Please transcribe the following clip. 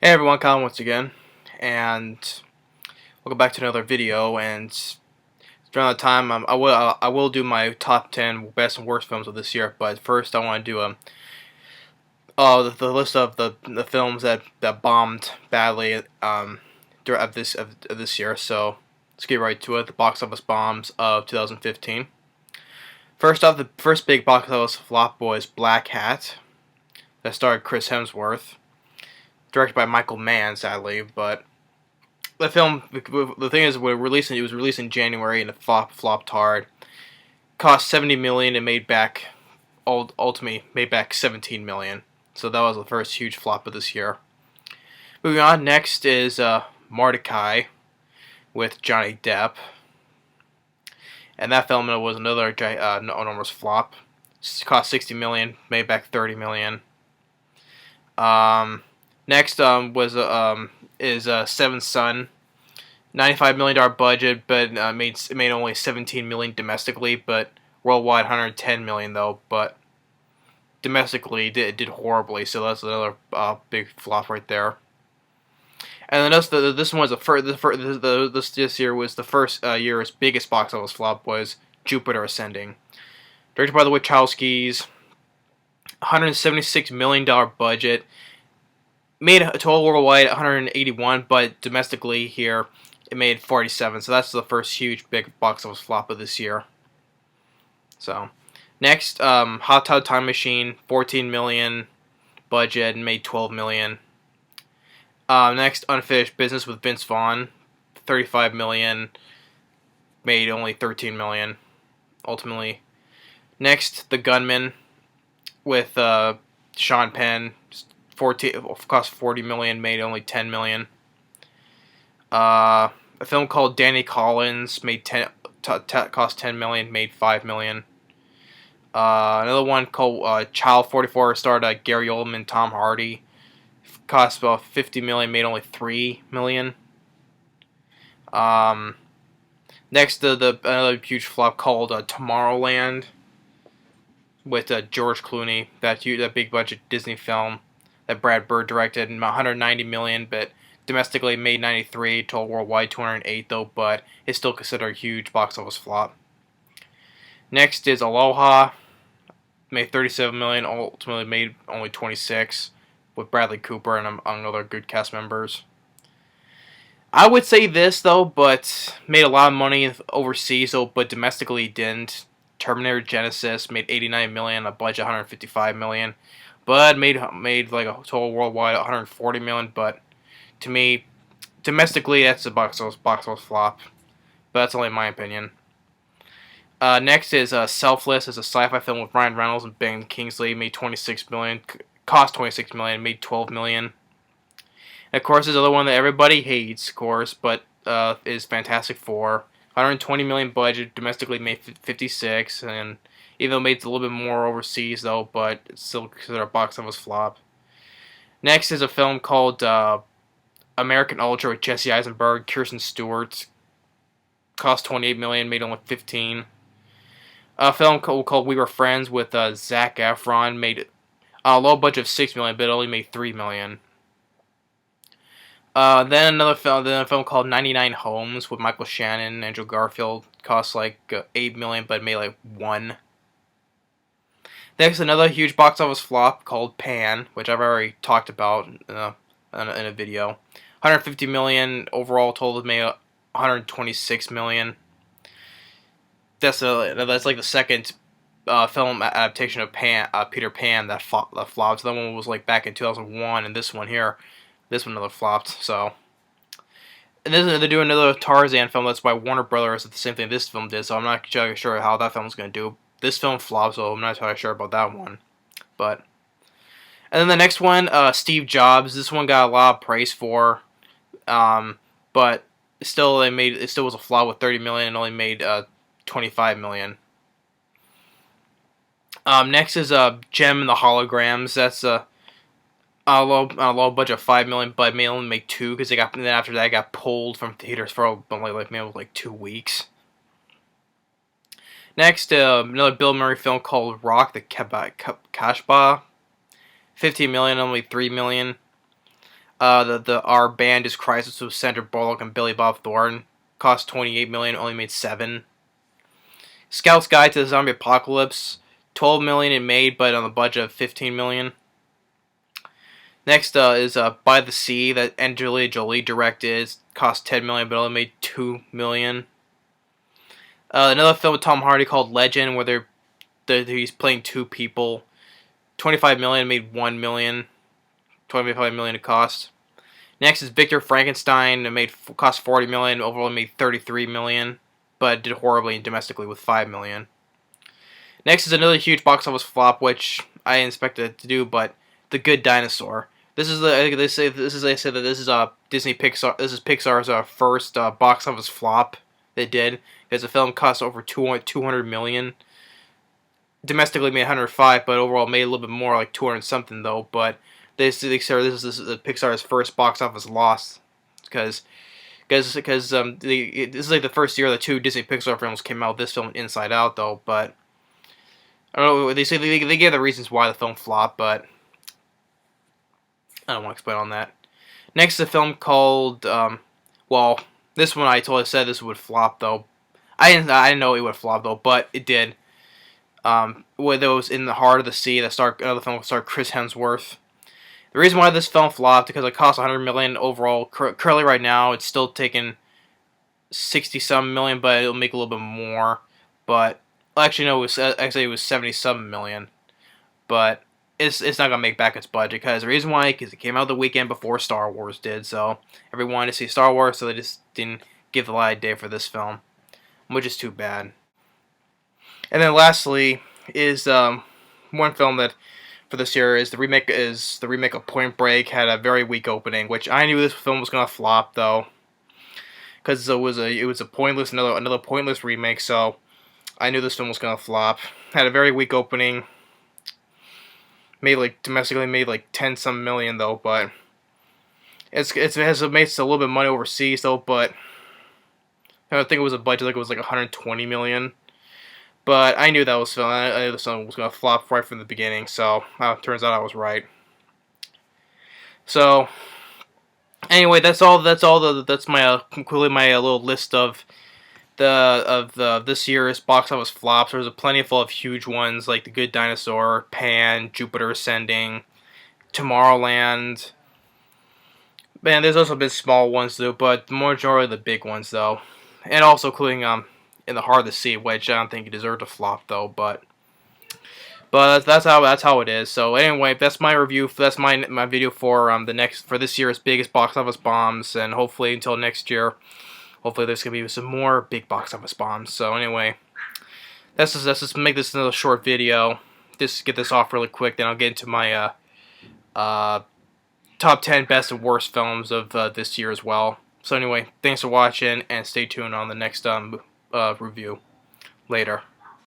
Hey everyone, Colin once again, and welcome back to another video. And during the time, I will do my top 10 best and worst films of this year. But first, I want to do the list of the films that bombed badly during of this year. So let's get right to it. The box office bombs of 2015. First off, the first big box office flop was Black Hat, that starred Chris Hemsworth, directed by Michael Mann, sadly, but the thing is, it was released in January and it flopped hard. Cost 70 million and made back, ultimately made back 17 million. So that was the first huge flop of this year. Moving on, next is Mordecai with Johnny Depp, and that film was another enormous flop. Cost 60 million, made back 30 million. Next is Seventh Son. $95 million budget, but made only 17 million domestically, but worldwide 110 million though. But domestically, it did horribly, so that's another big flop right there. And then this one was this year was the first year's biggest box office flop was Jupiter Ascending, directed by the Wachowskis. $176 million budget, made a total worldwide 181, but domestically here it made 47. So that's the first huge big box office flop of this year. So next, Hot Tub Time Machine, 14 million budget and made 12 million. Next, Unfinished Business with Vince Vaughn, 35 million, made only 13 million ultimately. Next, The Gunman with Sean Penn, cost 40 million, made only 10 million. A film called Danny Collins cost 10 million, made 5 million. Another one called Child 44 starred Gary Oldman, Tom Hardy, cost about 50 million, made only 3 million. Next, another huge flop called Tomorrowland with George Clooney, that big budget Disney film that Brad Bird directed, 190 million, but domestically made 93, total worldwide 208 though, but it's still considered a huge box office flop. Next is Aloha, made 37 million, ultimately made only 26, with Bradley Cooper and among other good cast members. I would say this though, but made a lot of money overseas though, but domestically didn't. Terminator Genesis made 89 million, a budget 155 million, but made like a total worldwide 140 million. But to me, domestically, that's a box office flop. But that's only my opinion. Next is Selfless. It's a sci-fi film with Ryan Reynolds and Ben Kingsley. Made 26 million, cost 26 million, made 12 million. And of course, there's another one that everybody hates, of course, but is Fantastic Four. 120 million budget, domestically made 56, and even though it made a little bit more overseas though, but it's still considered a box office flop. Next is a film called American Ultra with Jesse Eisenberg, Kirsten Stewart. Cost 28 million, made only 15. A film called We Were Friends with Zac Efron, made a low budget of 6 million, but only made 3 million. Then a film called 99 Homes with Michael Shannon and Andrew Garfield, cost like 8 million, but made like 1. Next, another huge box office flop called Pan, which I've already talked about in a video. 150 million overall, total made 126 million. That's like the second film adaptation of Peter Pan that flopped. The one was like back in 2001, and this one another flopped. So, and then they're doing another Tarzan film that's by Warner Brothers. It's the same thing this film did. So I'm not sure how that film's gonna do. This film flopped, so I'm not entirely sure about that one. But, and then the next one, Steve Jobs. This one got a lot of praise for, but it still was a flop with 30 million and only made 25 million. Next is Gem and the Holograms. That's a low budget of 5 million, but may only make 2 because then after that got pulled from theaters for like 2 weeks. Next, another Bill Murray film called Rock the Kashba. 15 million, only 3 million. The Our Band is Crisis with Sandra Bullock and Billy Bob Thornton. Cost 28 million, only made 7. Scout's Guide to the Zombie Apocalypse, 12 million it made, but on the budget of 15 million. Next is By the Sea that Angelina Jolie directed. Cost 10 million, but only made 2 million. Another film with Tom Hardy called Legend, where he's playing 2 people. 25 million, made 1 million. 25 million it cost. Next is Victor Frankenstein. It cost 40 million. Overall, made 33 million, but did horribly domestically with 5 million. Next is another huge box office flop, which I didn't expect it to do, but The Good Dinosaur. They say that this is Disney Pixar. This is Pixar's first box office flop they did, because the film cost over 200 million. Domestically made 105, but overall made a little bit more, like 200 something though. But this is Pixar's first box office loss, because this is like the first year the 2 Disney Pixar films came out. This film, Inside Out, though, but I don't know. They say they gave the reasons why the film flopped, but I don't want to explain on that. Next is a film called well, this one I said this would flop though. I didn't know it would flop though, but it did. Where it was In the Heart of the Sea, another film starred Chris Hemsworth. The reason why this film flopped because it cost 100 million overall. Currently, right now, it's still taking 60-some million, but it'll make a little bit more. But actually, no, it was 77 million. But it's not gonna make back its budget because the reason why, because it came out the weekend before Star Wars did, so everyone wanted to see Star Wars, so they just didn't give the light of day for this film, which is too bad. And then lastly is one film that for this year is the remake of Point Break. Had a very weak opening, which I knew this film was gonna flop though, because it was a pointless another pointless remake. So I knew this film was gonna flop. Had a very weak opening. Domestically made like 10 some million though, but it has made a little bit of money overseas though. But I don't think it was a budget, like it was like 120 million. But I knew that was film. I knew this film was gonna flop right from the beginning. So turns out I was right. So anyway, that's my concluding my little list of this year's box office flops. There's plenty full of huge ones like The Good Dinosaur, Pan, Jupiter Ascending, Tomorrowland. Man, there's also been small ones though, but the majority of the big ones though, and also including In the Heart of the Sea, which I don't think it deserved a flop though, but that's how it is. So anyway, that's my review. That's my video for this year's biggest box office bombs, and hopefully until next year, hopefully there's gonna be some more big box office bombs. So anyway, let's just make this another short video. Just get this off really quick, then I'll get into my top 10 best and worst films of this year as well. So anyway, thanks for watching, and stay tuned on the next review. Later.